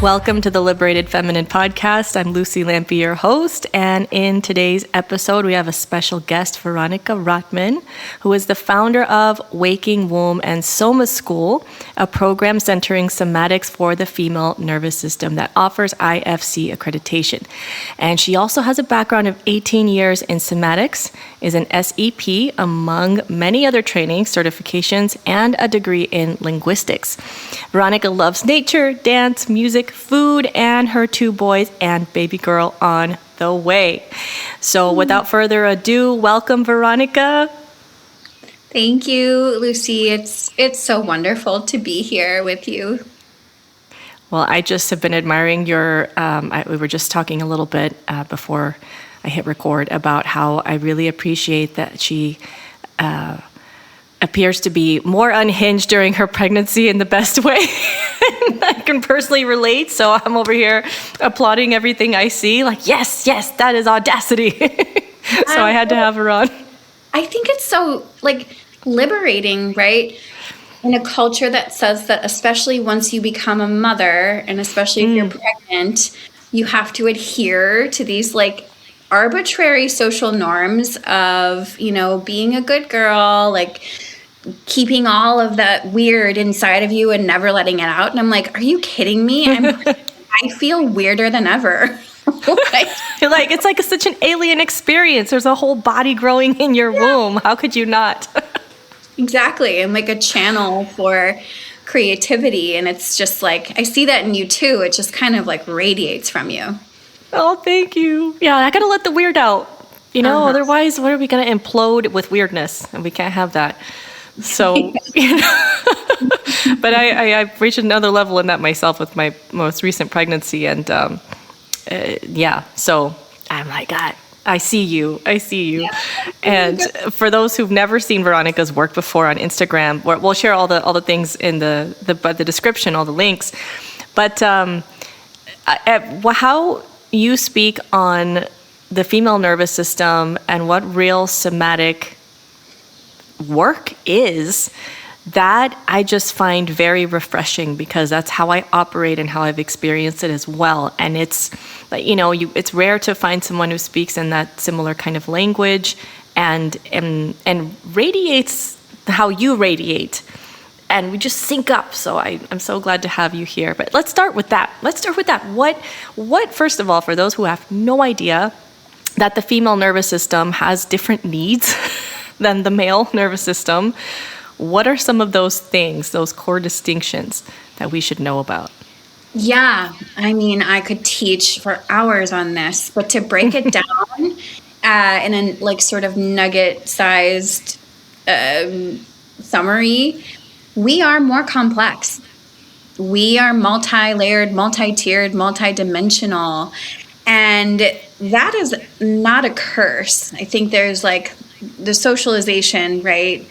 Welcome to the Liberated Feminine Podcast. I'm Lucy Lampy, your host, and in today's episode, we have a special guest, Veronica Rottman, who is the founder of Waking Womb and Soma School, a program centering somatics for the female nervous system that offers IFC accreditation. And she also has a background of 18 years in somatics, is an SEP, among many other trainings, certifications, and a degree in linguistics. Veronica loves nature, dance, music, food, and her 2 boys and baby girl on the way. So without further ado, welcome, Veronica. Thank you, Lucy. It's so wonderful to be here with you. Well, I just have been admiring your, we were just talking a little bit before I hit record about how I really appreciate that she appears to be more unhinged during her pregnancy in the best way. I can personally relate, so I'm over here applauding everything I see, like, yes, that is audacity. So I had to have her on. I think it's so, liberating, right? In a culture that says that especially once you become a mother, and especially if you're pregnant, you have to adhere to these, arbitrary social norms of, being a good girl, keeping all of that weird inside of you and never letting it out. And I'm like, are you kidding me? I feel weirder than ever. You're like, it's such an alien experience. There's a whole body growing in your womb. How could you not? Exactly. And a channel for creativity. And it's just I see that in you too. It just kind of radiates from you. Oh, thank you. Yeah, I got to let the weird out. Otherwise, what are we going to implode with weirdness? And we can't have that. So, but I've reached another level in that myself with my most recent pregnancy. And so I'm like, God, I see you. Yeah. And for those who've never seen Veronica's work before on Instagram, we'll share all the things in the description, all the links. But how you speak on the female nervous system and what real somatic work is, that I just find very refreshing, because that's how I operate and how I've experienced it as well. And it's it's rare to find someone who speaks in that similar kind of language and radiates how you radiate. And we just sync up. So I'm so glad to have you here. But let's start with that. What first of all, for those who have no idea that the female nervous system has different needs than the male nervous system, what are some of those things, those core distinctions that we should know about? Yeah, I could teach for hours on this, but to break it down in a sort of nugget-sized summary, we are more complex. We are multi-layered, multi-tiered, multi-dimensional, and that is not a curse. I think there's the socialization, right,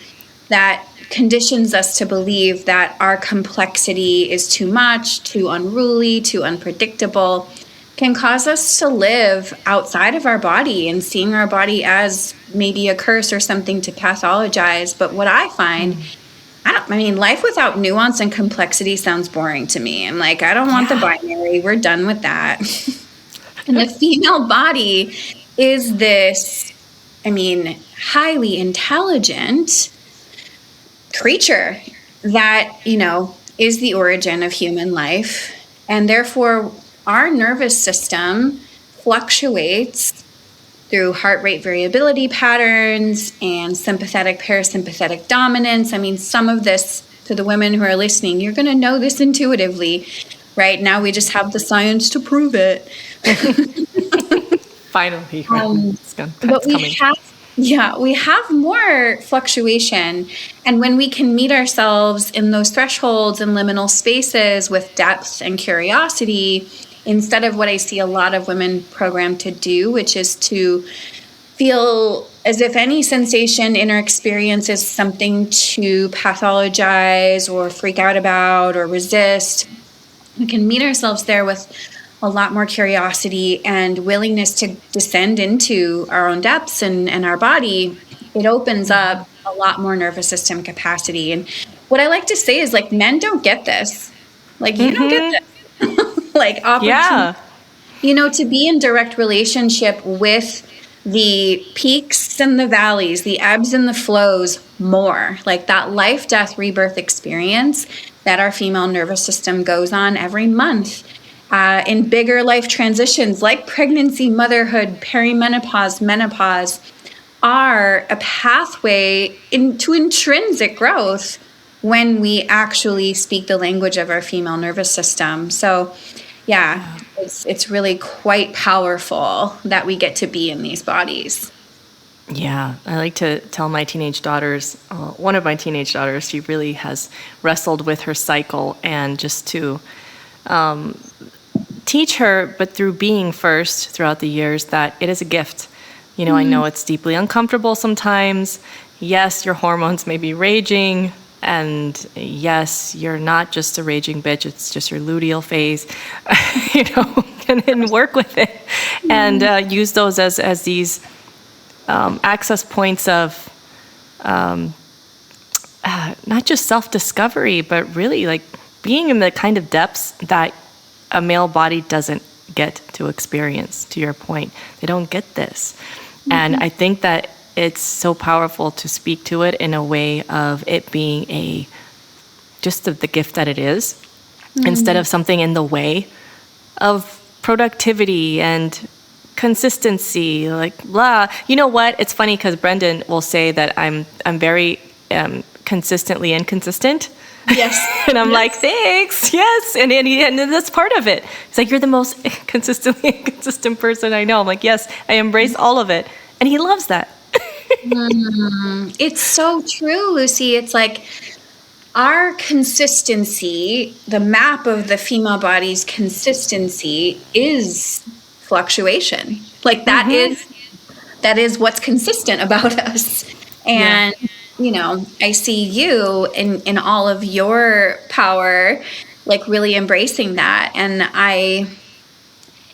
that conditions us to believe that our complexity is too much, too unruly, too unpredictable, can cause us to live outside of our body and seeing our body as maybe a curse or something to pathologize. But what I find, life without nuance and complexity sounds boring to me. I'm I don't want the binary. We're done with that. And the female body is this, highly intelligent creature that, is the origin of human life. And therefore, our nervous system fluctuates through heart rate variability patterns and sympathetic, parasympathetic dominance. Some of this, to the women who are listening, you're going to know this intuitively. Right now, we just have the science to prove it. Finally, but we have more fluctuation, and when we can meet ourselves in those thresholds and liminal spaces with depth and curiosity, instead of what I see a lot of women programmed to do, which is to feel as if any sensation in our experience is something to pathologize or freak out about or resist. We can meet ourselves there with a lot more curiosity and willingness to descend into our own depths and our body. It opens up a lot more nervous system capacity. And what I like to say is, men don't get this. You don't get this. like opportunity, Yeah. to be in direct relationship with the peaks and the valleys, the ebbs and the flows more, like that life, death, rebirth experience that our female nervous system goes on every month. In bigger life transitions like pregnancy, motherhood, perimenopause, menopause, are a pathway into intrinsic growth when we actually speak the language of our female nervous system. So, yeah, it's really quite powerful that we get to be in these bodies. Yeah, I like to tell my teenage daughters, one of my teenage daughters, she really has wrestled with her cycle, and just to teach her, but through being first throughout the years, that it is a gift. I know it's deeply uncomfortable sometimes. Yes, your hormones may be raging, and yes, you're not just a raging bitch, it's just your luteal phase, and work with it, and use those as these access points of not just self-discovery, but really like being in the kind of depths that a male body doesn't get to experience. To your point, they don't get this. And I think that it's so powerful to speak to it in a way of it being just the gift that it is, instead of something in the way of productivity and consistency, like blah. You know what? It's funny because Brendan will say that I'm very consistently inconsistent. Yes. And I'm like, thanks. Yes. And that's part of it. It's like, you're the most consistently inconsistent person I know. I'm like, yes, I embrace all of it. And he loves that. It's so true, Lucy. It's like our consistency, the map of the female body's consistency is fluctuation. Like that is what's consistent about us. And I see you in all of your power, like really embracing that. And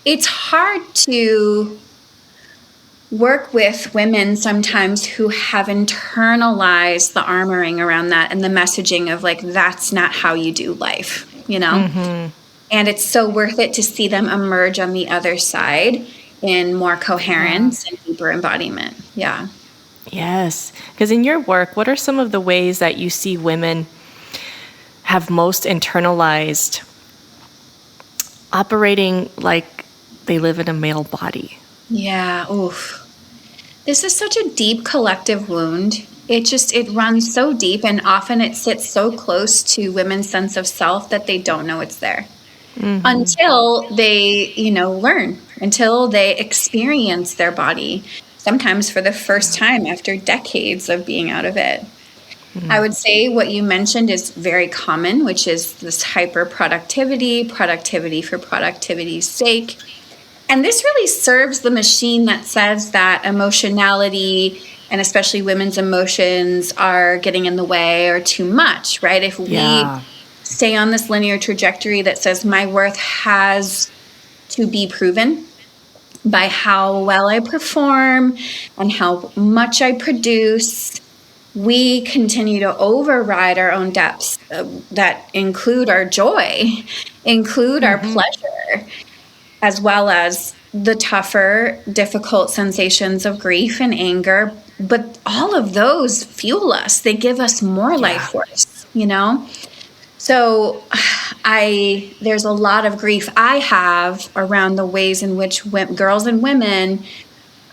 it's hard to work with women sometimes who have internalized the armoring around that and the messaging of like, that's not how you do life, And it's so worth it to see them emerge on the other side in more coherence and deeper embodiment. Yeah. Yes. Because in your work, what are some of the ways that you see women have most internalized operating like they live in a male body? Yeah. Oof. This is such a deep collective wound. It runs so deep, and often it sits so close to women's sense of self that they don't know it's there until they, learn, until they experience their body, sometimes for the first time after decades of being out of it. I would say what you mentioned is very common, which is this productivity for productivity's sake. And this really serves the machine that says that emotionality, and especially women's emotions, are getting in the way or too much, right? If we stay on this linear trajectory that says my worth has to be proven by how well I perform and how much I produce, we continue to override our own depths that include our joy, include our pleasure, as well as the tougher, difficult sensations of grief and anger. But all of those fuel us. They give us more life force, So there's a lot of grief I have around the ways in which girls and women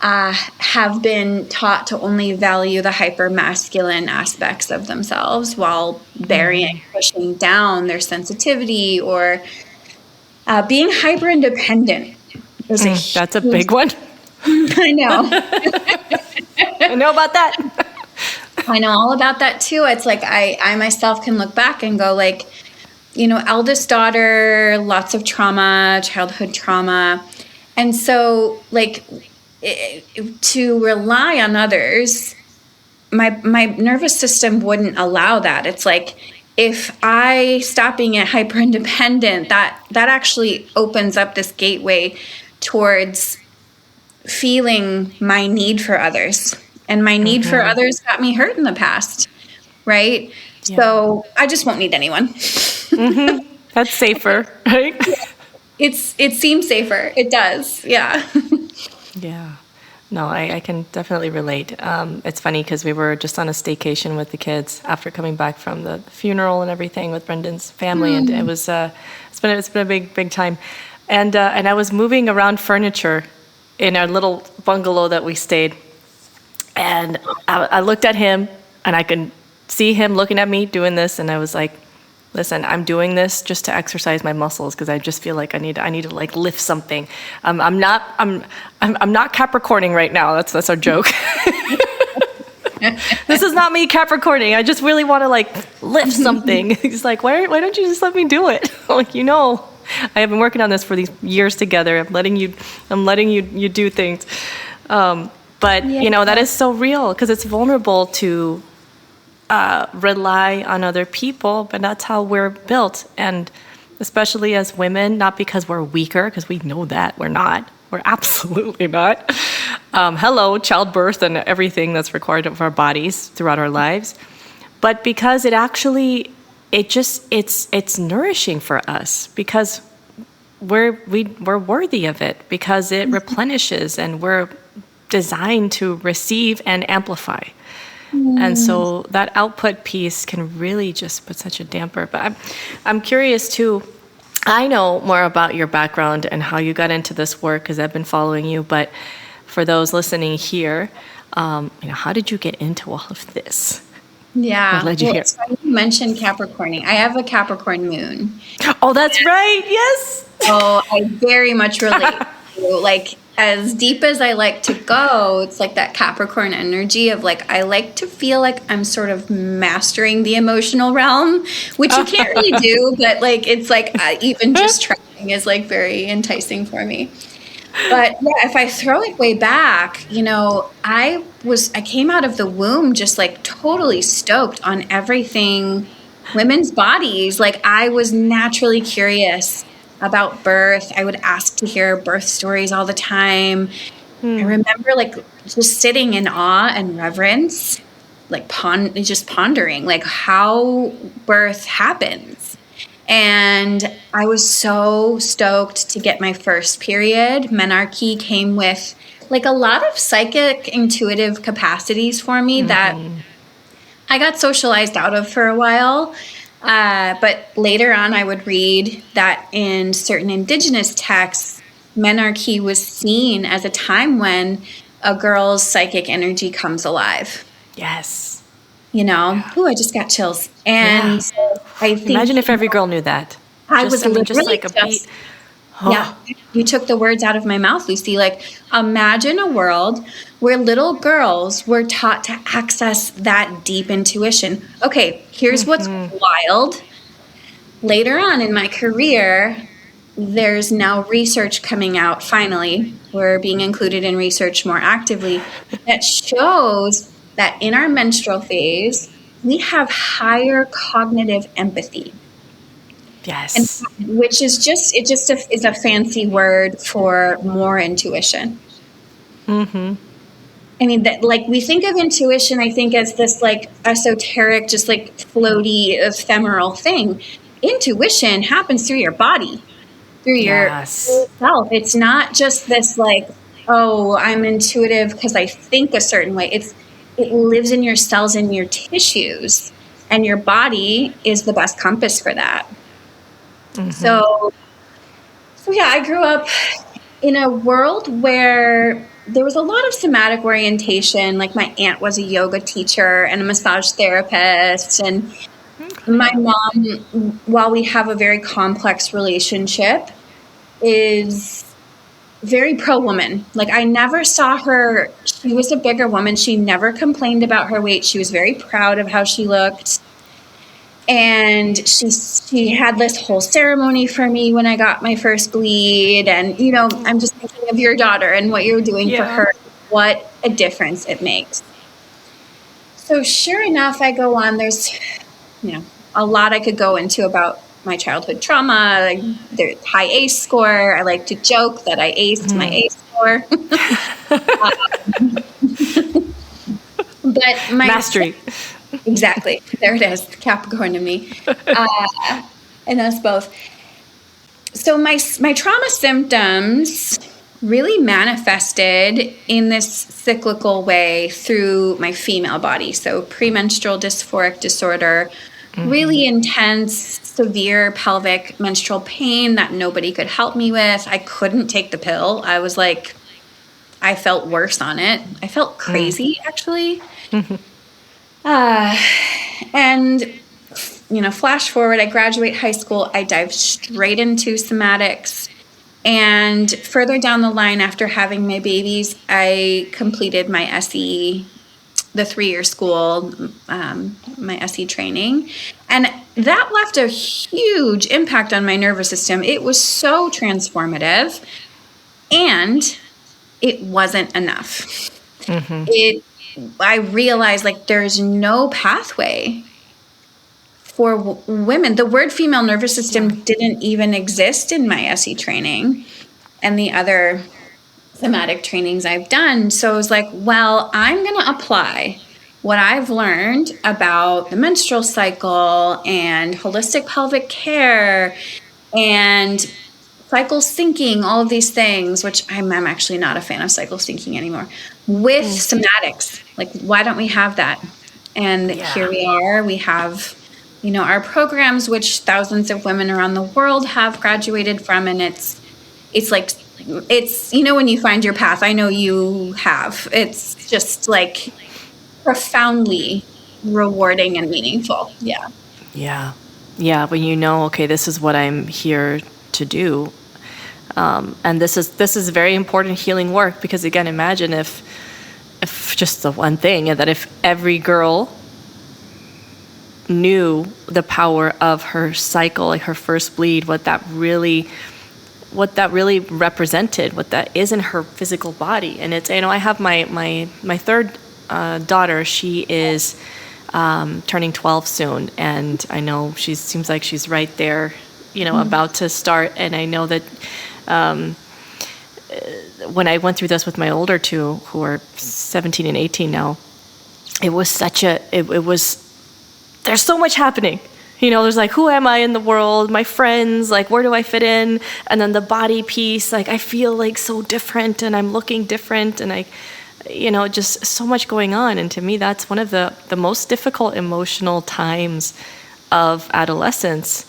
have been taught to only value the hyper-masculine aspects of themselves while burying, pushing down their sensitivity or being hyper-independent. That's a big one. I know. I know about that. I know all about that too. It's like I myself can look back and go like, eldest daughter, lots of trauma, childhood trauma. And so like to rely on others, my nervous system wouldn't allow that. It's like, if I stop being hyper independent, that actually opens up this gateway towards feeling my need for others. And my need for others got me hurt in the past, right? Yeah. So I just won't need anyone. That's safer, right? it seems safer. It does. Yeah. Yeah. No, I can definitely relate. It's funny because we were just on a staycation with the kids after coming back from the funeral and everything with Brendan's family, and it was it's been a big time, and I was moving around furniture in our little bungalow that we stayed, and I looked at him, and I could see him looking at me doing this, and I was like, listen, I'm doing this just to exercise my muscles because I just feel like I need to like lift something. I'm not Capricorning right now. That's our joke. This is not me Capricorning. I just really want to like lift something. He's like, why don't you just let me do it? I'm like, I have been working on this for these years together. I'm letting you do things. But that is so real because it's vulnerable to rely on other people, but that's how we're built. And especially as women, not because we're weaker, because we know that we're not. We're absolutely not. Hello, childbirth and everything that's required of our bodies throughout our lives. But because it's nourishing for us because we're worthy of it, because it replenishes and we're designed to receive and amplify. And so that output piece can really just put such a damper. But I'm curious too. I know more about your background and how you got into this work because I've been following you. But for those listening here, how did you get into all of this? Yeah. It's funny you mentioned Capricorning. I have a Capricorn moon. Oh, that's right. Yes. So I very much relate to like, as deep as I like to go, it's like that Capricorn energy of like, I like to feel like I'm sort of mastering the emotional realm, which you can't really do, but like, it's like even just trying is like very enticing for me. But yeah, if I throw it way back, I came out of the womb just like totally stoked on everything women's bodies. Like I was naturally curious about birth. I would ask to hear birth stories all the time. I remember like just sitting in awe and reverence, like just pondering like how birth happens. And I was so stoked to get my first period. Menarche came with like a lot of psychic intuitive capacities for me that I got socialized out of for a while. But later on, I would read that in certain indigenous texts, menarche was seen as a time when a girl's psychic energy comes alive. Yes. I just got chills. And so I think... Imagine if every girl knew that. Just like a beat. Oh. Yeah, you took the words out of my mouth, Lucy. Like, imagine a world where little girls were taught to access that deep intuition. Okay, here's what's wild. Later on in my career, there's now research coming out, finally. We're being included in research more actively that shows that in our menstrual phase, we have higher cognitive empathy. Yes. And, which is is a fancy word for more intuition. I mean, that like we think of intuition, I think as this like esoteric, just like floaty, ephemeral thing. Intuition happens through your body, through yourself. It's not just this like, oh, I'm intuitive because I think a certain way. It lives in your cells and your tissues, and your body is the best compass for that. So yeah, I grew up in a world where there was a lot of somatic orientation. Like my aunt was a yoga teacher and a massage therapist. And my mom, while we have a very complex relationship, is very pro-woman. Like I never saw her, she was a bigger woman. She never complained about her weight. She was very proud of how she looked. And she had this whole ceremony for me when I got my first bleed. And, I'm just thinking of your daughter and what you're doing for her, what a difference it makes. So sure enough, I go on, there's, a lot I could go into about my childhood trauma, like the high ACE score. I like to joke that I aced my ACE score. But my mastery. Exactly. There it is. Capricorn to me. And us both. So my trauma symptoms really manifested in this cyclical way through my female body. So premenstrual dysphoric disorder, really intense, severe pelvic menstrual pain that nobody could help me with. I couldn't take the pill. I was like, I felt worse on it. I felt crazy, actually. And, flash forward, I graduate high school, I dive straight into somatics. And further down the line, after having my babies, I completed my SE, the 3-year school, my SE training. And that left a huge impact on my nervous system. It was so transformative. And it wasn't enough. I realized like there's no pathway for women. The word female nervous system didn't even exist in my SE training and the other somatic trainings I've done. So I was like, well, I'm going to apply what I've learned about the menstrual cycle and holistic pelvic care and cycle syncing, all of these things, which I'm actually not a fan of cycle syncing anymore, with somatics. Like, why don't we have that? And here we are. We have, our programs, which thousands of women around the world have graduated from. And it's like, when you find your path, I know you have. It's just like profoundly rewarding and meaningful. Yeah. Yeah. Yeah. When okay, this is what I'm here to do. And this is very important healing work, because again, imagine if just the one thing, and that if every girl knew the power of her cycle, like her first bleed, what that really represented, what that is in her physical body. And it's, I have my third daughter. She is turning 12 soon, and I know seems like she's right there, about to start. And I know that when I went through this with my older two, who are 17 and 18 now, it was there's so much happening. There's like, who am I in the world? My friends, like, where do I fit in? And then the body piece, like, I feel like so different and I'm looking different, and just so much going on. And to me, that's one of the most difficult emotional times of adolescence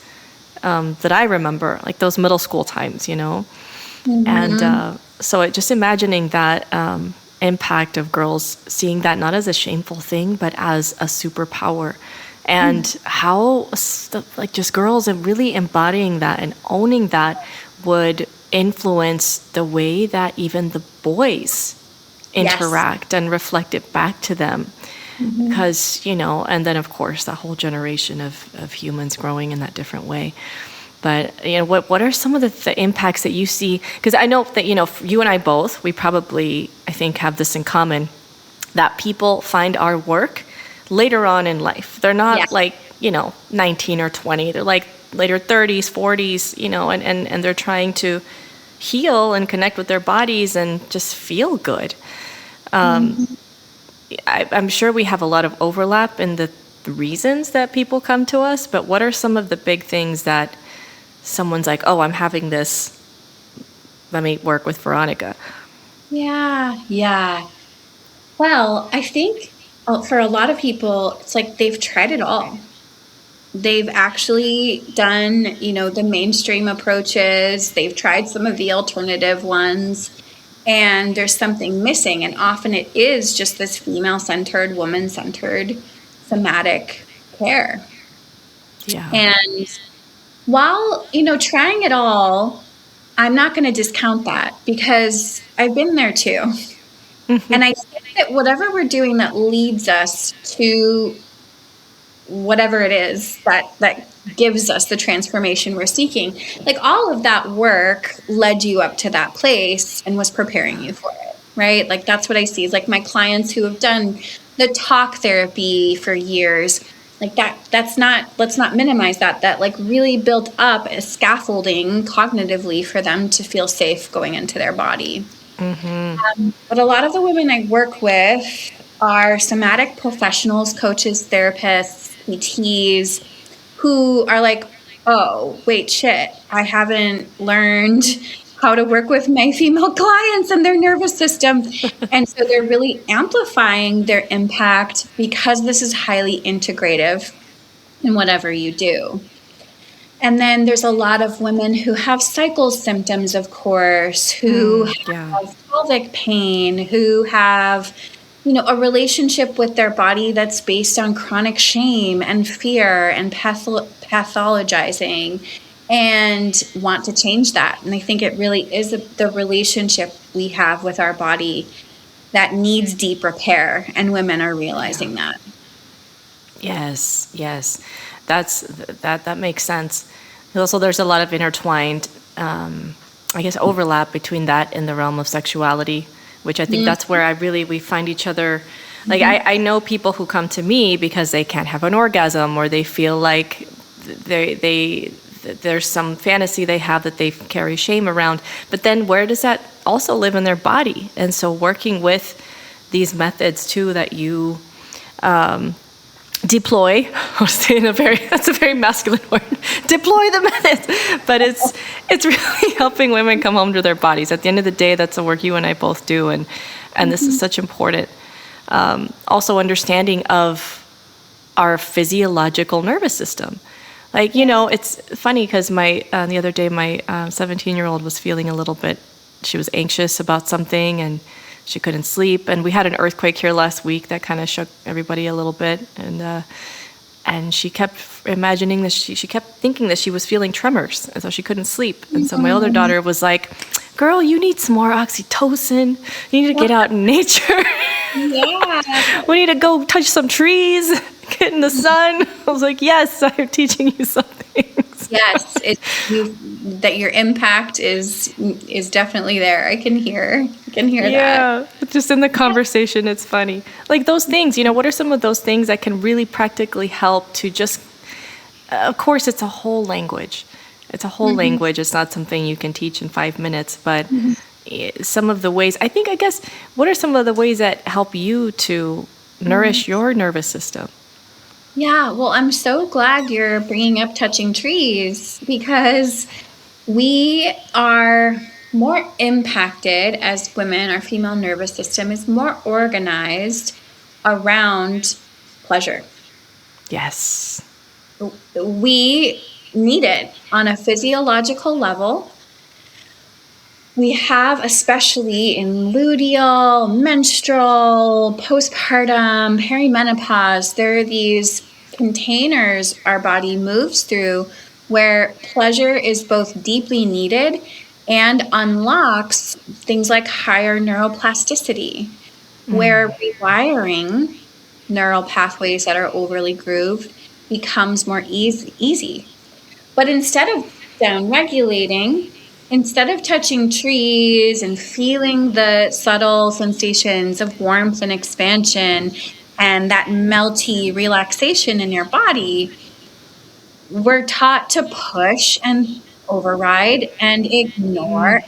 that I remember, like those middle school times, And so just imagining that impact of girls seeing that not as a shameful thing, but as a superpower. And how, just girls and really embodying that and owning that would influence the way that even the boys interact and reflect it back to them. Because, and then of course that whole generation of humans growing in that different way. But, what are some of the impacts that you see? Because I know that, you and I both, we probably, I think, have this in common, that people find our work later on in life. They're not like, 19 or 20. They're like later 30s, 40s, and they're trying to heal and connect with their bodies and just feel good. I'm sure we have a lot of overlap in the reasons that people come to us, but what are some of the big things that someone's like, oh, I'm having this, let me work with Veronica? Yeah. Well, I think for a lot of people, it's like they've tried it all. They've actually done, the mainstream approaches. They've tried some of the alternative ones, and there's something missing. And often it is just this female-centered, woman-centered somatic care. Yeah. And while, trying it all, I'm not going to discount that, because I've been there too. And I think that whatever we're doing that leads us to whatever it is that gives us the transformation we're seeking, like all of that work led you up to that place and was preparing you for it, right? Like that's what I see is like my clients who have done the talk therapy for years, like let's not minimize that like really built up a scaffolding cognitively for them to feel safe going into their body. But a lot of the women I work with are somatic professionals, coaches, therapists, PTs, who are like, oh, wait, shit, I haven't learned how to work with my female clients and their nervous system. And so they're really amplifying their impact because this is highly integrative in whatever you do. And then there's a lot of women who have cycle symptoms, of course, who have pelvic pain, who have, a relationship with their body that's based on chronic shame and fear and pathologizing, and want to change that. And I think it really is the relationship we have with our body that needs deep repair, and women are realizing that. Yes. That makes sense. Also, there's a lot of intertwined, overlap between that and the realm of sexuality, which I think that's where we find each other. Like, I know people who come to me because they can't have an orgasm, or they feel like there's some fantasy they have that they carry shame around. But then where does that also live in their body? And so working with these methods too that you deploy, I'll say that's a very masculine word, deploy the methods, but it's really helping women come home to their bodies. At the end of the day, that's the work you and I both do, and this is such important. Also understanding of our physiological nervous system. Like, it's funny because the other day my 17-year-old was feeling a little bit, she was anxious about something and she couldn't sleep. And we had an earthquake here last week that kind of shook everybody a little bit. And she kept imagining that she kept thinking that she was feeling tremors, and so she couldn't sleep. And so my older daughter was like, girl, you need some more oxytocin. You need to get out in nature. Yeah. We need to go touch some trees, get in the sun. I was like, yes, I'm teaching you some things. Yes, that your impact is definitely there. I can hear that. Yeah, just in the conversation, it's funny. Like those things, what are some of those things that can really practically help to just, of course, it's a whole language. It's a whole language. It's not something you can teach in 5 minutes, but some of the ways, what are some of the ways that help you to nourish your nervous system? Yeah, well, I'm so glad you're bringing up touching trees, because we are more impacted as women. Our female nervous system is more organized around pleasure. Yes. We need it on a physiological level. We have, especially in luteal, menstrual, postpartum, perimenopause, there are these containers our body moves through where pleasure is both deeply needed and unlocks things like higher neuroplasticity, where rewiring neural pathways that are overly grooved becomes more easy. But instead of down-regulating, instead of touching trees and feeling the subtle sensations of warmth and expansion and that melty relaxation in your body, we're taught to push and override and ignore,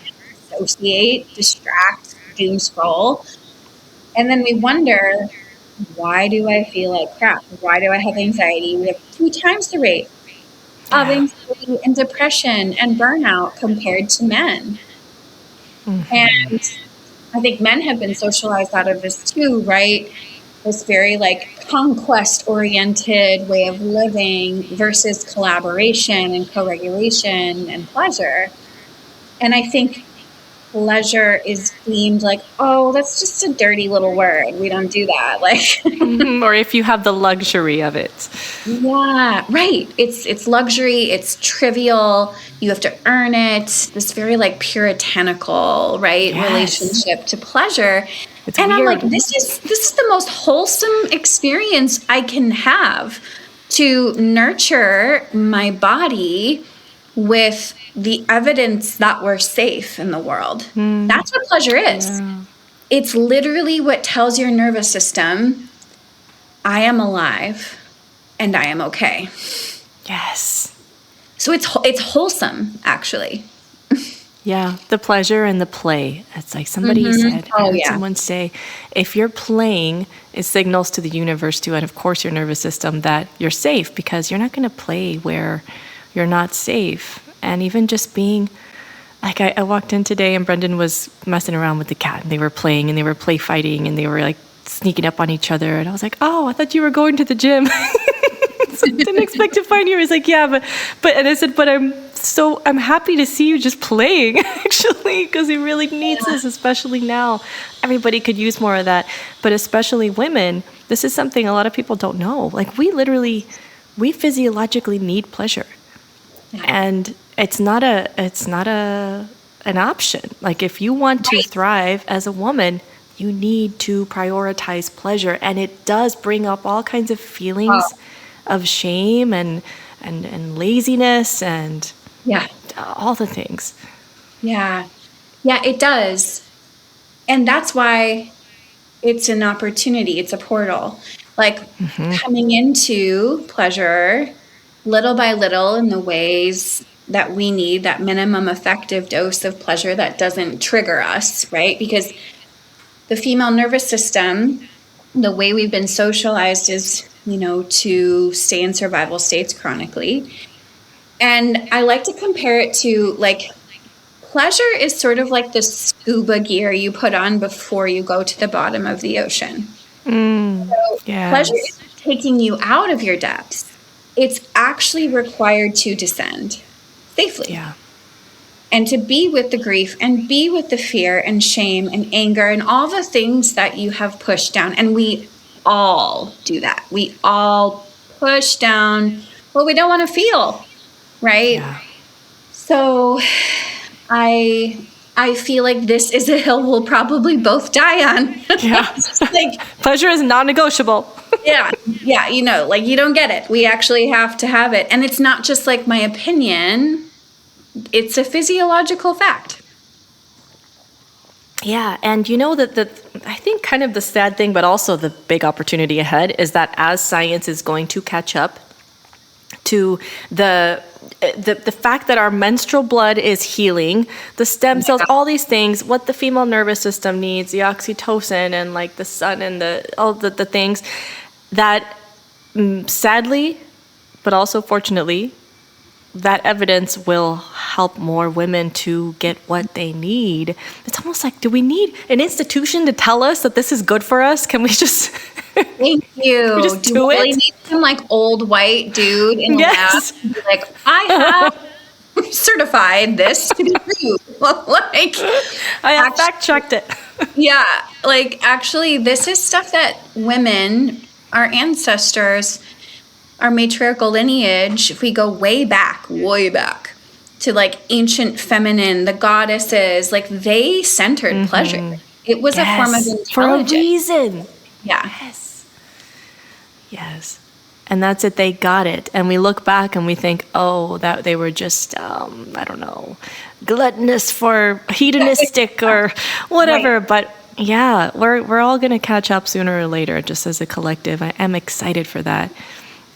associate, distract, doom scroll. And then we wonder, why do I feel like crap? Why do I have anxiety? We have 2 times the rate of anxiety and depression and burnout compared to men. And I think men have been socialized out of this too, right? This very conquest-oriented way of living versus collaboration and co-regulation and pleasure. And I think pleasure is deemed like, oh, that's just a dirty little word. We don't do that. Or if you have the luxury of it. Yeah, right. It's luxury. It's trivial. You have to earn it. This very puritanical, right, relationship to pleasure. It's and weird. I'm like, this is the most wholesome experience I can have to nurture my body with the evidence that we're safe in the world. That's what pleasure is. Yeah. It's literally what tells your nervous system, I am alive and I am okay. Yes. So it's wholesome, actually. Yeah, the pleasure and the play. It's like somebody said. Someone say, if you're playing, it signals to the universe too, and of course your nervous system, that you're safe, because you're not going to play where you're not safe. And even just being, like, I walked in today and Brendan was messing around with the cat, and they were playing and they were play fighting and they were like sneaking up on each other. And I was like, oh, I thought you were going to the gym. So I didn't expect to find you. I was like, yeah, but, and I said, but I'm happy to see you just playing, actually, because he really needs this, especially now. Everybody could use more of that, but especially women. This is something a lot of people don't know. Like, we physiologically need pleasure, and it's not an option. Like, if you want to thrive as a woman, you need to prioritize pleasure, and it does bring up all kinds of feelings of shame and laziness and all the things. Yeah, it does. And that's why it's an opportunity. It's a portal. Like, coming into pleasure little by little in the ways that we need, that minimum effective dose of pleasure that doesn't trigger us, right? Because the female nervous system, the way we've been socialized is, to stay in survival states chronically. And I like to compare it to, like, pleasure is sort of like the scuba gear you put on before you go to the bottom of the ocean. Pleasure is taking you out of your depths. It's actually required to descend safely. Yeah. And to be with the grief and be with the fear and shame and anger and all the things that you have pushed down. And we all do that. We all push down what we don't want to feel, right? Yeah. So I feel like this is a hill we'll probably both die on. Yeah. Like, pleasure is non-negotiable. Yeah, like, you don't get it. We actually have to have it. And it's not just like my opinion. It's a physiological fact. Yeah, and that I think kind of the sad thing, but also the big opportunity ahead, is that as science is going to catch up to the fact that our menstrual blood is healing, the stem cells, all these things, what the female nervous system needs, the oxytocin and like the sun and all the things that, sadly, but also fortunately, that evidence will help more women to get what they need. It's almost like, do we need an institution to tell us that this is good for us? Can we just... Thank you. We just do we really it? Need some, like, old white dude in the lab to be like, I have certified this to be true. Like, I have fact-checked it. Yeah. Like, actually, this is stuff that women, our ancestors, our matriarchal lineage, if we go way back to, like, ancient feminine, the goddesses, like, they centered pleasure. It was a form of intelligence. For a reason. Yeah. Yes. And that's it. They got it. And we look back and we think, oh, that they were just, I don't know, gluttonous for hedonistic or whatever. Right. But yeah, we're all going to catch up sooner or later, just as a collective. I am excited for that.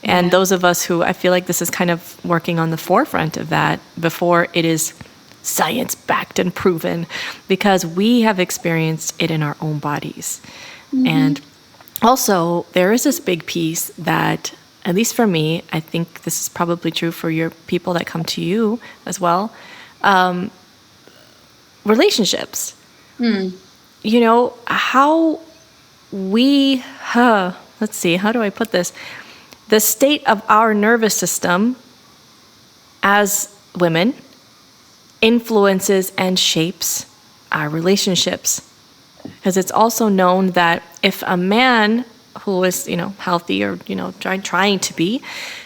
And those of us who, I feel like this is kind of working on the forefront of that before it is science-backed and proven, because we have experienced it in our own bodies. And also, there is this big piece that, at least for me, I think this is probably true for your people that come to you as well, relationships. How we, let's see, how do I put this? The state of our nervous system as women influences and shapes our relationships. Because it's also known that if a man who is, healthy or, trying to be,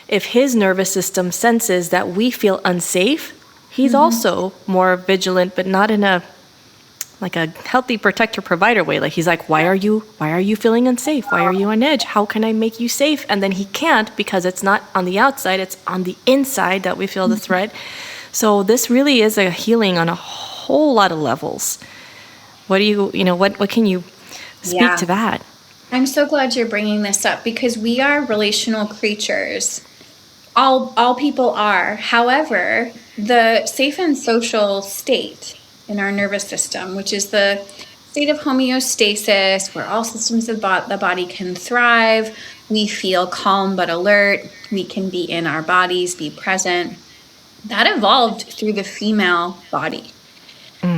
if his nervous system senses that we feel unsafe, he's also more vigilant, but not in a healthy protector provider way. Like, he's like, why are you feeling unsafe? Why are you on edge? How can I make you safe? And then he can't, because it's not on the outside, it's on the inside that we feel the threat. So this really is a healing on a whole lot of levels. What do what can you speak to that? I'm so glad you're bringing this up, because we are relational creatures. All people are. However, the safe and social state in our nervous system, which is the state of homeostasis, where all systems of the body can thrive, we feel calm but alert, we can be in our bodies, be present. that evolved through the female body,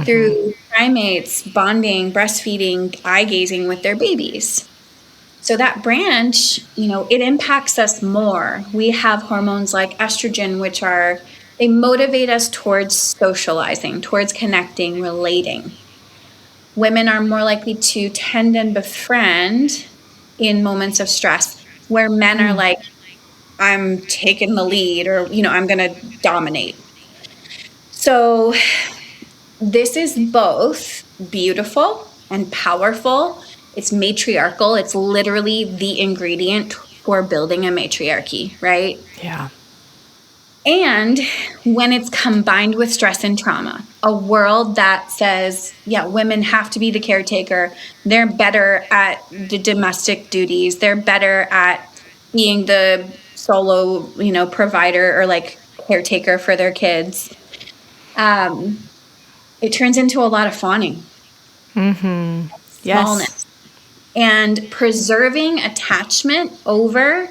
through primates bonding, breastfeeding, eye gazing with their babies. So that branch, it impacts us more. We have hormones like estrogen, they motivate us towards socializing, towards connecting, relating. Women are more likely to tend and befriend in moments of stress, where men are like, I'm taking the lead, or, I'm going to dominate. So this is both beautiful and powerful. It's matriarchal. It's literally the ingredient for building a matriarchy, right? Yeah. And when it's combined with stress and trauma, a world that says, yeah, women have to be the caretaker. They're better at the domestic duties. They're better at being the solo, provider or like caretaker for their kids. It turns into a lot of fawning. Smallness. And preserving attachment over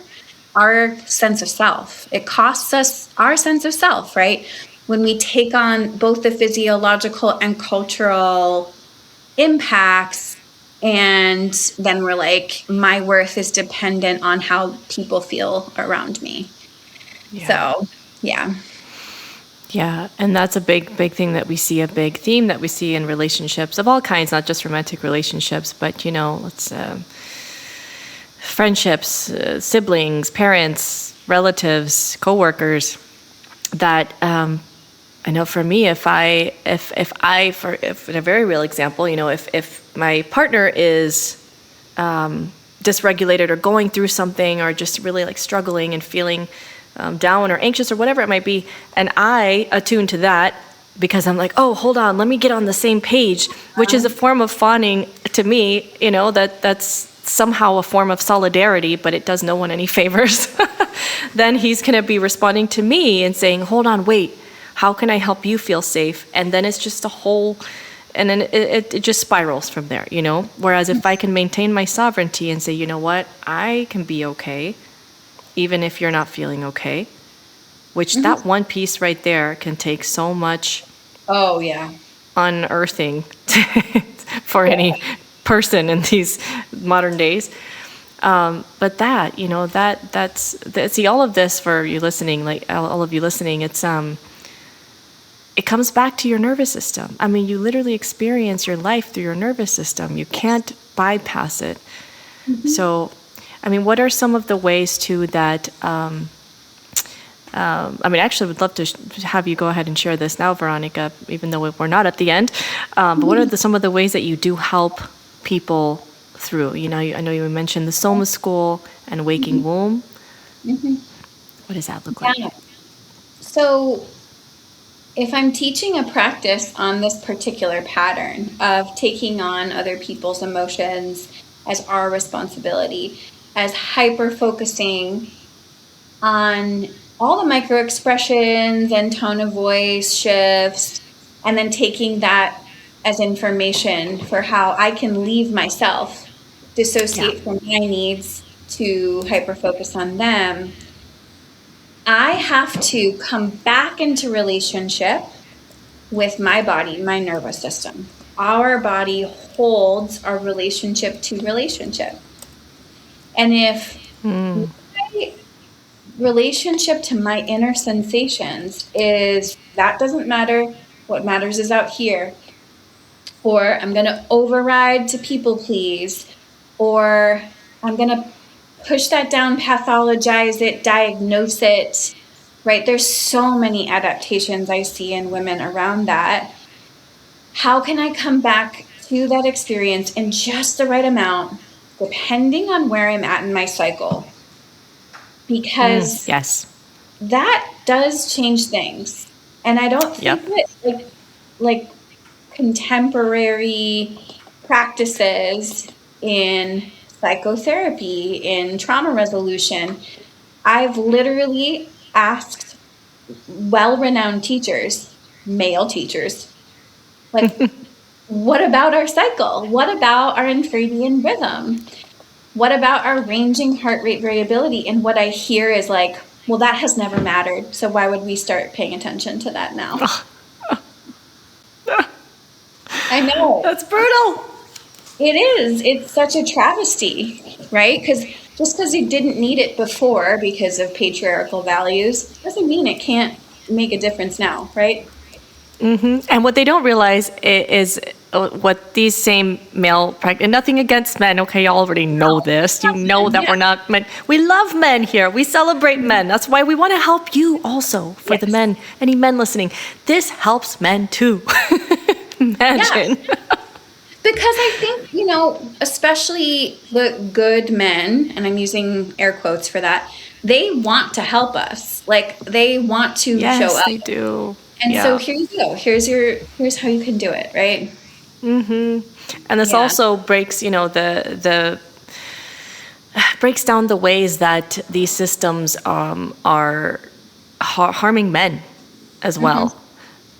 our sense of self. It costs us our sense of self, right? When we take on both the physiological and cultural impacts, and then we're like, my worth is dependent on how people feel around me. Yeah. So, yeah. Yeah, and that's a big thing that we see, a big theme that we see in relationships of all kinds, not just romantic relationships, but, friendships, siblings, parents, relatives, coworkers, that I know for me, if in a very real example, if my partner is dysregulated or going through something or just really like struggling and feeling down or anxious or whatever it might be, and I attune to that because I'm like, oh, hold on, let me get on the same page, which is a form of fawning to me, that's somehow a form of solidarity, but it does no one any favors. Then he's going to be responding to me and saying, hold on, wait, how can I help you feel safe? And then it's just and then it just spirals from there, Whereas if I can maintain my sovereignty and say, you know what, I can be okay, even if you're not feeling okay, which that one piece right there can take so much unearthing for any person in these modern days. But see, all of this for you listening, like all of you listening, it comes back to your nervous system. I mean, you literally experience your life through your nervous system. You can't bypass it. So, I mean, what are some of the ways too that, actually, I would love to have you go ahead and share this now, Veronica, even though we're not at the end. But what are some of the ways that you do help people through? I know you mentioned the Soma school and Waking Womb. What does that look like? So if I'm teaching a practice on this particular pattern of taking on other people's emotions as our responsibility, as hyper-focusing on all the micro expressions and tone of voice shifts, and then taking that as information for how I can leave myself, dissociate from my needs to hyper-focus on them, I have to come back into relationship with my body, my nervous system. Our body holds our relationship to relationship. And if my relationship to my inner sensations is that doesn't matter, what matters is out here, or I'm going to override to people please, or I'm going to push that down, pathologize it, diagnose it, right? There's so many adaptations I see in women around that. How can I come back to that experience in just the right amount, depending on where I'm at in my cycle? Because that does change things. And I don't think that like contemporary practices in psychotherapy, in trauma resolution, I've literally asked well-renowned teachers, male teachers, like, what about our cycle? What about our infradian rhythm? What about our ranging heart rate variability? And what I hear is like, well, that has never mattered. So why would we start paying attention to that now? I know. That's brutal. It is. It's such a travesty, right? Because just because you didn't need it before because of patriarchal values doesn't mean it can't make a difference now, right? And what they don't realize is what these same male, and nothing against men, okay, you already know this. You know that we're not men. We love men here. We celebrate men. That's why we want to help you also, for the men, any men listening. This helps men too. Imagine. Yeah. Because I think, especially the good men, and I'm using air quotes for that, they want to help us. Like, they want to show up. Yes, they do. And so here you go. Here's how you can do it, right? And this also breaks, the breaks down the ways that these systems are harming men as well.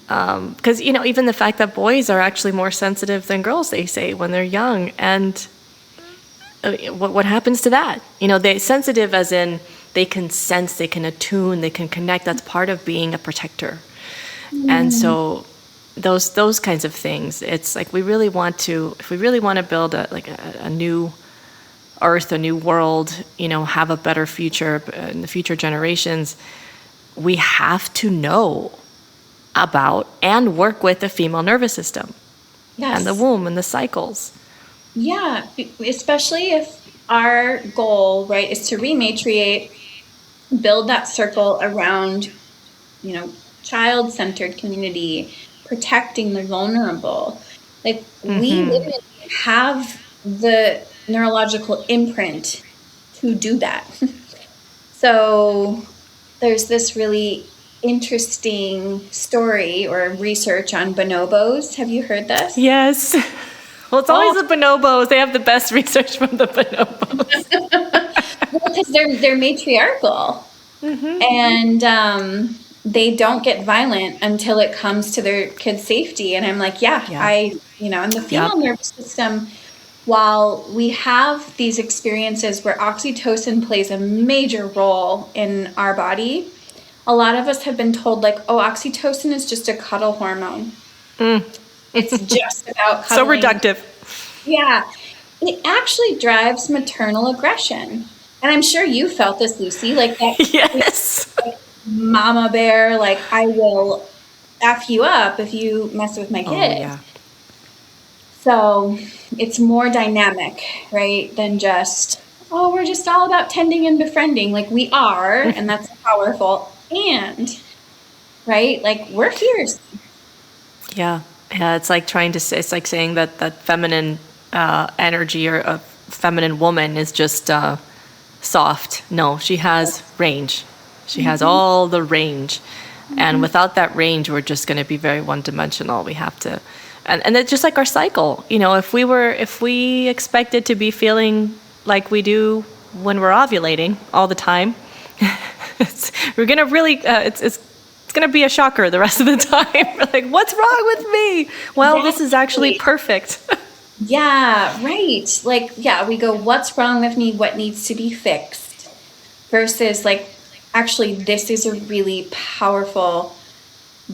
Because, even the fact that boys are actually more sensitive than girls, they say, when they're young. And what happens to that? They're sensitive as in they can sense, they can attune, they can connect. That's part of being a protector. And so those kinds of things, it's like if we really want to build a new earth, a new world, have a better future in the future generations, we have to know about and work with the female nervous system and the womb and the cycles. Yeah, especially if our goal, right, is to rematriate, build that circle around, child-centered community, protecting the vulnerable. Like, we literally have the neurological imprint to do that. So there's this really interesting story or research on bonobos. Have you heard this? Yes. Well, it's always the bonobos. They have the best research from the bonobos. Well, because they're matriarchal. And they don't get violent until it comes to their kids' safety. And I'm like, in the female nervous system, while we have these experiences where oxytocin plays a major role in our body, a lot of us have been told, like, oxytocin is just a cuddle hormone. It's just about cuddling. So reductive. Yeah. It actually drives maternal aggression. And I'm sure you felt this, Lucy, like that. Yes. Mama bear, like, I will F you up if you mess with my kid. Oh, yeah. So it's more dynamic, right, than just, we're just all about tending and befriending. Like, we are, and that's powerful. And, right, like, we're fierce. Yeah. Yeah, it's like it's like saying that feminine energy or a feminine woman is just soft. No, she has range. She has all the range. And without that range, we're just going to be very one-dimensional. We have to, and it's just like our cycle. If we expected to be feeling like we do when we're ovulating all the time, we're going to really, it's going to be a shocker the rest of the time. We're like, what's wrong with me? Well, this is actually perfect. Yeah, right. Like, we go, what's wrong with me? What needs to be fixed? Versus, like, actually, this is a really powerful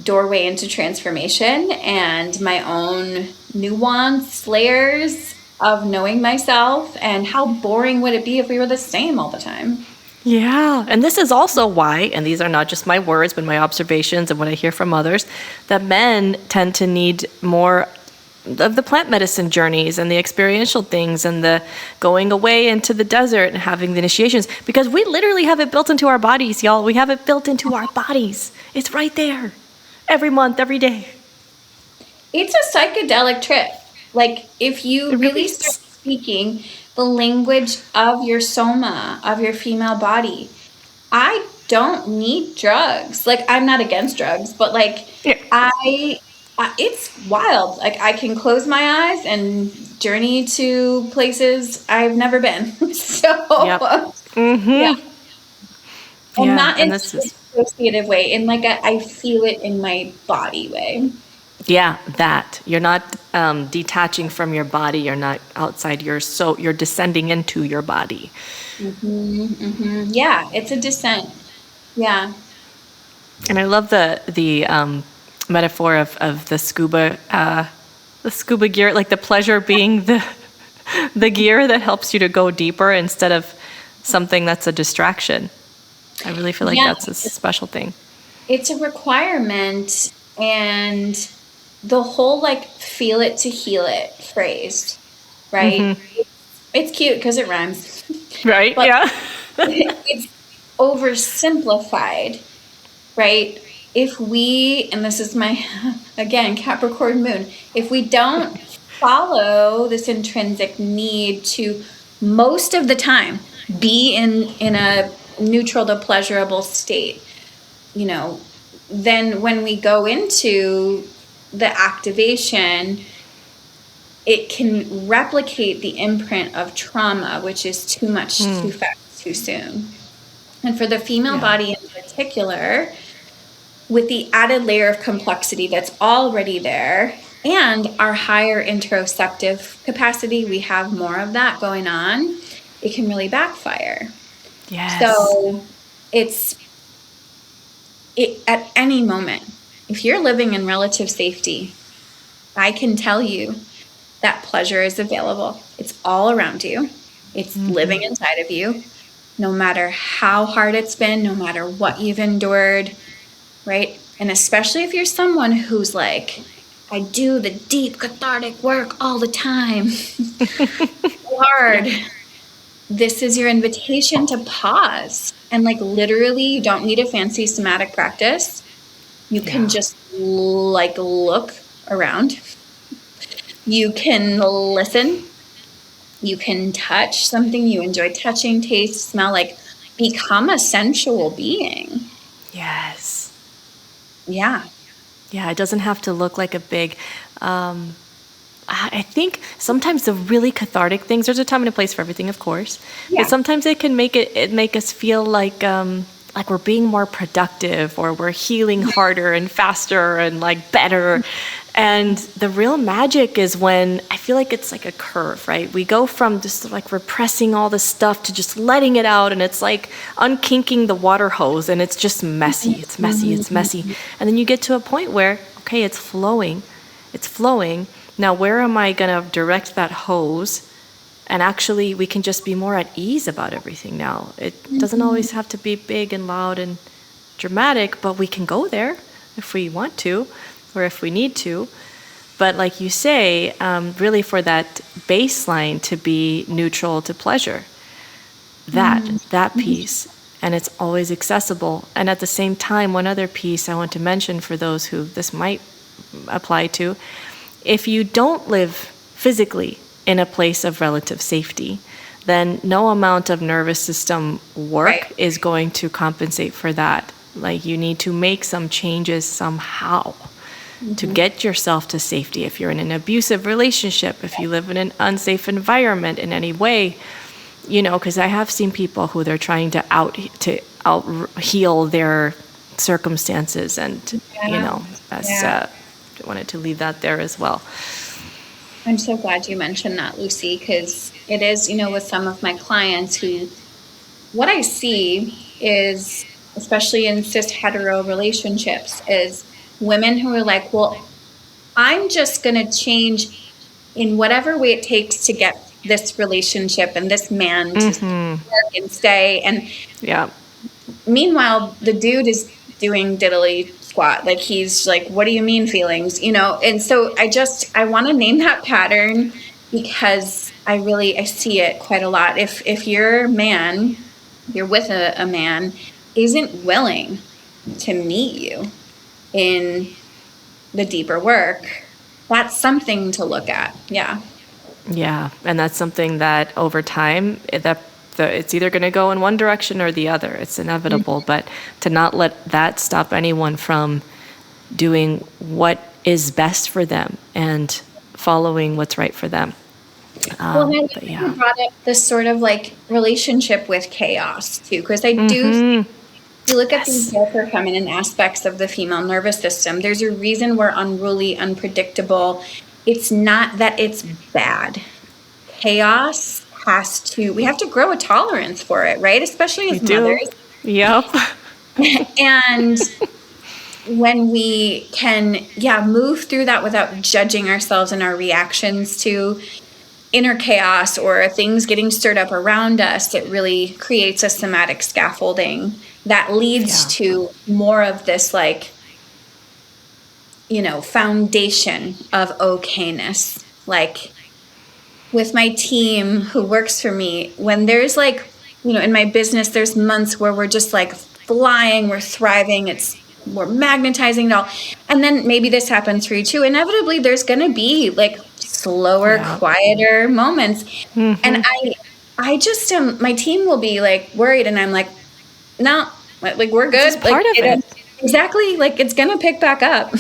doorway into transformation and my own nuanced layers of knowing myself. And how boring would it be if we were the same all the time? Yeah, and this is also why, and these are not just my words, but my observations and what I hear from others, that men tend to need more of the plant medicine journeys and the experiential things and the going away into the desert and having the initiations, because we literally have it built into our bodies, y'all. We have it built into our bodies. It's right there. Every month, every day. It's a psychedelic trip. Like, if you really start speaking the language of your soma, of your female body, I don't need drugs. Like, I'm not against drugs, but like, it's wild. Like, I can close my eyes and journey to places I've never been. So, and not in an associative way, in like I feel it in my body way. Yeah, that. You're not detaching from your body. You're not outside you're descending into your body. Yeah, it's a descent. Yeah. And I love the metaphor of the scuba gear, like the pleasure being the gear that helps you to go deeper instead of something that's a distraction. I really feel like Yeah. that's a special thing. It's a requirement, and the whole like feel it to heal it phrase, right? It's cute because it rhymes, Right? but Yeah. it's oversimplified, right? If we, and this is my, again, Capricorn moon, if we don't follow this intrinsic need to most of the time be in a neutral to pleasurable state, you know, then when we go into the activation, it can replicate the imprint of trauma, which is too much, too fast, too soon. And for the female body in particular, with the added layer of complexity that's already there and our higher interoceptive capacity, we have more of that going on, it can really backfire. Yes. So at any moment, if you're living in relative safety, I can tell you that pleasure is available. It's all around you. It's living inside of you, no matter how hard it's been, no matter what you've endured, right? And especially if you're someone who's like, I do the deep cathartic work all the time, hard. This is your invitation to pause. And like literally, you don't need a fancy somatic practice. You can just like look around. You can listen. You can touch something you enjoy touching, taste, smell, like become a sensual being. Yes. Yeah. Yeah, it doesn't have to look like a big. I think sometimes the really cathartic things. There's a time and a place for everything, of course. Yeah. But sometimes it can make us feel like we're being more productive, or we're healing harder and faster and like better. And the real magic is when I feel like it's like a curve, right? We go from just like repressing all this stuff to just letting it out, and it's like unkinking the water hose, and it's just messy. It's messy. It's messy. And then you get to a point where, okay, it's flowing. It's flowing. Now, where am I going to direct that hose? And actually, we can just be more at ease about everything now. It doesn't always have to be big and loud and dramatic, but we can go there if we want to, or if we need to. But like you say, really for that baseline to be neutral to pleasure, that piece. And it's always accessible. And at the same time, one other piece I want to mention for those who this might apply to, if you don't live physically in a place of relative safety, then no amount of nervous system work is going to compensate for that. Like you need to make some changes somehow to get yourself to safety. If you're in an abusive relationship, if you live in an unsafe environment in any way, you know, because I have seen people who they're trying to out heal their circumstances, and you know, that's wanted to leave that there as well. I'm so glad you mentioned that, Lucy, because it is, you know, with some of my clients who, what I see is, especially in cis hetero relationships, is women who are like, well, I'm just going to change in whatever way it takes to get this relationship and this man to work and stay. And meanwhile, the dude is doing diddly squat. Like he's like, what do you mean feelings? You know? And so I want to name that pattern because I see it quite a lot. If your man, you're with a man, isn't willing to meet you in the deeper work, that's something to look at. Yeah. Yeah. And that's something that over time, it's either going to go in one direction or the other. It's inevitable. But to not let that stop anyone from doing what is best for them and following what's right for them. Well, and I brought up this sort of like relationship with chaos too, because I do. If you look at these Joker feminine aspects of the female nervous system, there's a reason we're unruly, unpredictable. It's not that it's bad. Chaos we have to grow a tolerance for it, right? Especially as mothers. Yep. And when we can, move through that without judging ourselves and our reactions to inner chaos or things getting stirred up around us, it really creates a somatic scaffolding that leads to more of this, like, foundation of okayness. Like with my team who works for me, when there's like, in my business, there's months where we're just like flying, we're thriving, we're magnetizing it all. And then maybe this happens for you too. Inevitably, there's going to be like slower, quieter moments. Mm-hmm. And I just my team will be like worried, and I'm like, no, like we're good. It's part like, of it. Exactly. Like it's going to pick back up.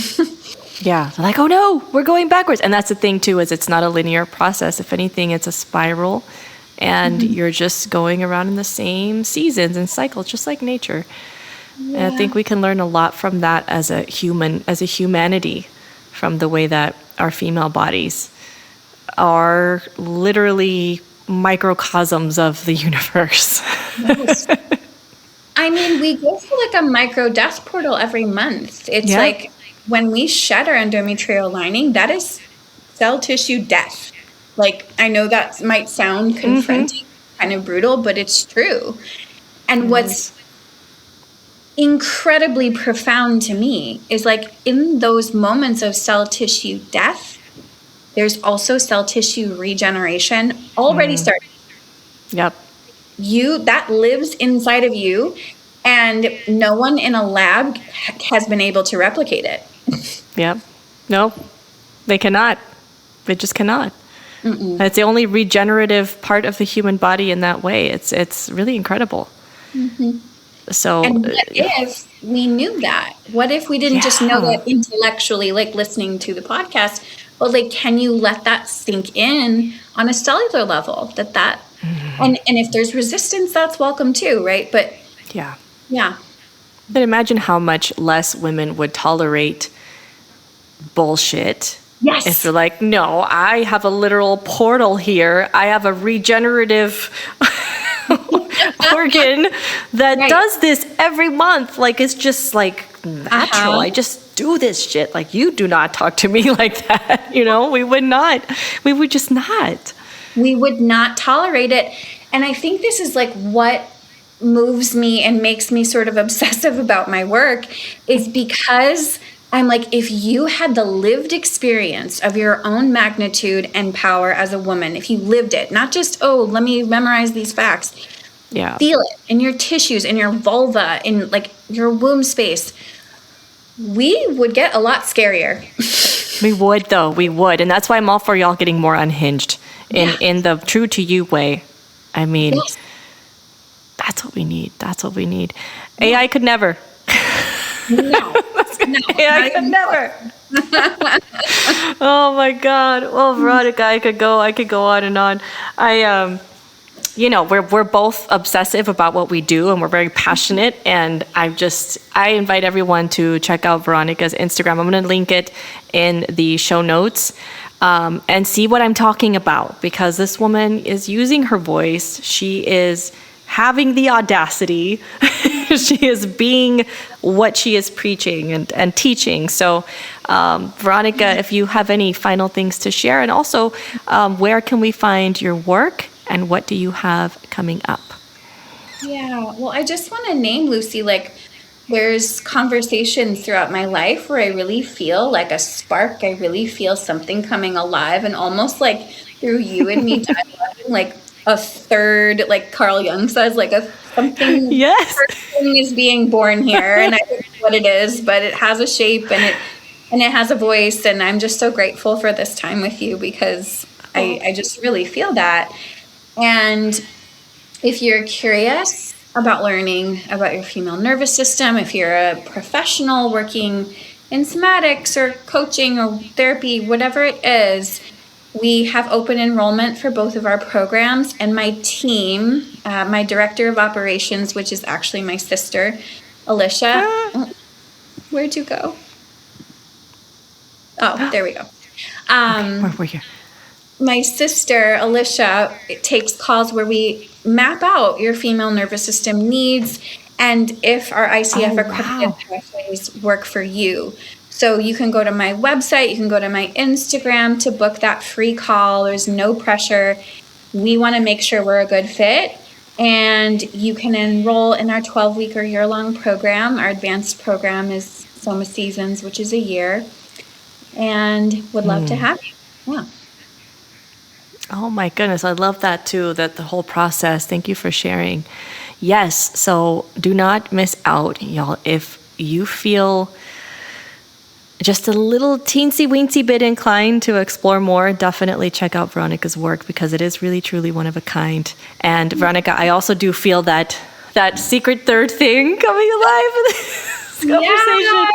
Yeah. They're like, oh no, we're going backwards. And that's the thing too, is it's not a linear process. If anything, it's a spiral, and you're just going around in the same seasons and cycles, just like nature. Yeah. And I think we can learn a lot from that as a humanity, from the way that our female bodies are literally microcosms of the universe. Yes. I mean, we go through like a micro death portal every month. It's like when we shed our endometrial lining, that is cell tissue death. Like, I know that might sound confronting, kind of brutal, but it's true. And what's incredibly profound to me is like in those moments of cell tissue death, there's also cell tissue regeneration already starting. Yep. That lives inside of you, and no one in a lab has been able to replicate it. Yep. No, they cannot. They just cannot. It's the only regenerative part of the human body in that way. It's really incredible. Mm-hmm. So, and what if we knew that? What if we didn't just know that intellectually, like listening to the podcast? Well, like, can you let that sink in on a cellular level? And if there's resistance, that's welcome too, right? But yeah. But imagine how much less women would tolerate bullshit. Yes. If they're like, no, I have a literal portal here. I have a regenerative organ that does this every month. Like, it's just like natural. I just do this shit. Like, you do not talk to me like that. We would not. We would just not. We would not tolerate it. And I think this is like what moves me and makes me sort of obsessive about my work, is because I'm like, if you had the lived experience of your own magnitude and power as a woman, if you lived it, not just, let me memorize these facts. Yeah. Feel it in your tissues, in your vulva, in like your womb space, we would get a lot scarier. We would, though. We would. And that's why I'm all for y'all getting more unhinged in the true to you way. I mean, that's what we need. That's what we need. AI could never. No. AI could never. Oh my God. Well, Veronica, I could go on and on. We're both obsessive about what we do, and we're very passionate. And I invite everyone to check out Veronica's Instagram. I'm going to link it in the show notes, and see what I'm talking about, because this woman is using her voice. She is having the audacity. She is being what she is preaching and teaching. So, Veronica, if you have any final things to share, and also where can we find your work, and what do you have coming up? Yeah, well, I just want to name, Lucy, like, there's conversations throughout my life where I really feel like a spark. I really feel something coming alive, and almost like through you and me dialoguing, like a third, like Carl Jung says, like something person is being born here, and I don't know what it is, but it has a shape and it has a voice, and I'm just so grateful for this time with you, because I just really feel that. And if you're curious about learning about your female nervous system, if you're a professional working in somatics or coaching or therapy, whatever it is, we have open enrollment for both of our programs. And my team, my director of operations, which is actually my sister, Alicia. Where'd you go? Oh, there we go. We're here. My sister, Alicia, takes calls where we map out your female nervous system needs and if our ICF Oh, accredited wow. pathways work for you. So you can go to my website, you can go to my Instagram to book that free call. There's no pressure. We want to make sure we're a good fit. And you can enroll in our 12-week or year-long program. Our advanced program is Soma Seasons, which is a year. And would love to have you. Yeah. Oh my goodness, I love that too, that the whole process. Thank you for sharing. Yes, so do not miss out, y'all. If you feel just a little teensy weensy bit inclined to explore more, definitely check out Veronica's work because it is really truly one of a kind. And Veronica, I also do feel that secret third thing coming alive in this conversation.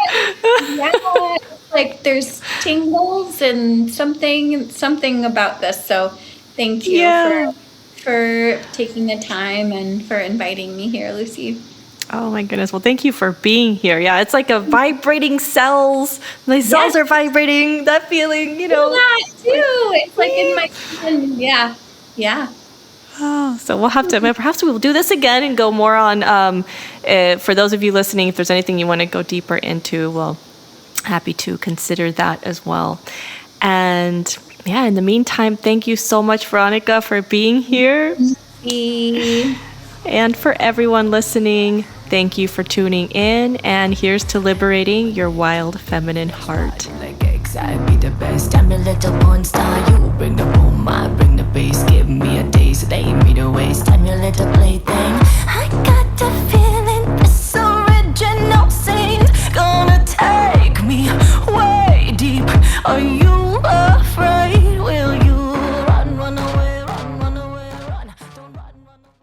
Yeah. Like there's tingles and something about this. So thank you for taking the time and for inviting me here, Lucy. Oh my goodness. Well, thank you for being here. Yeah, it's like a vibrating cells. My cells are vibrating. That feeling, you know. That too. It's like in my skin. Yeah. Yeah. Oh, so we'll have to, perhaps we'll do this again and go more on, for those of you listening, if there's anything you want to go deeper into, well, happy to consider that as well. And yeah, in the meantime, thank you so much, Veronica, for being here. And for everyone listening, thank you for tuning in. And here's to liberating your wild feminine heart. Like I'd be the best. I'm your little porn star. You bring the boom, I bring the bass. Give me a taste, it ain't me to waste. I'm your little plaything. I got the feeling this original scene's gonna take me way deep. Are you afraid? Will you run, run away, run, run away, run? Don't run, run away.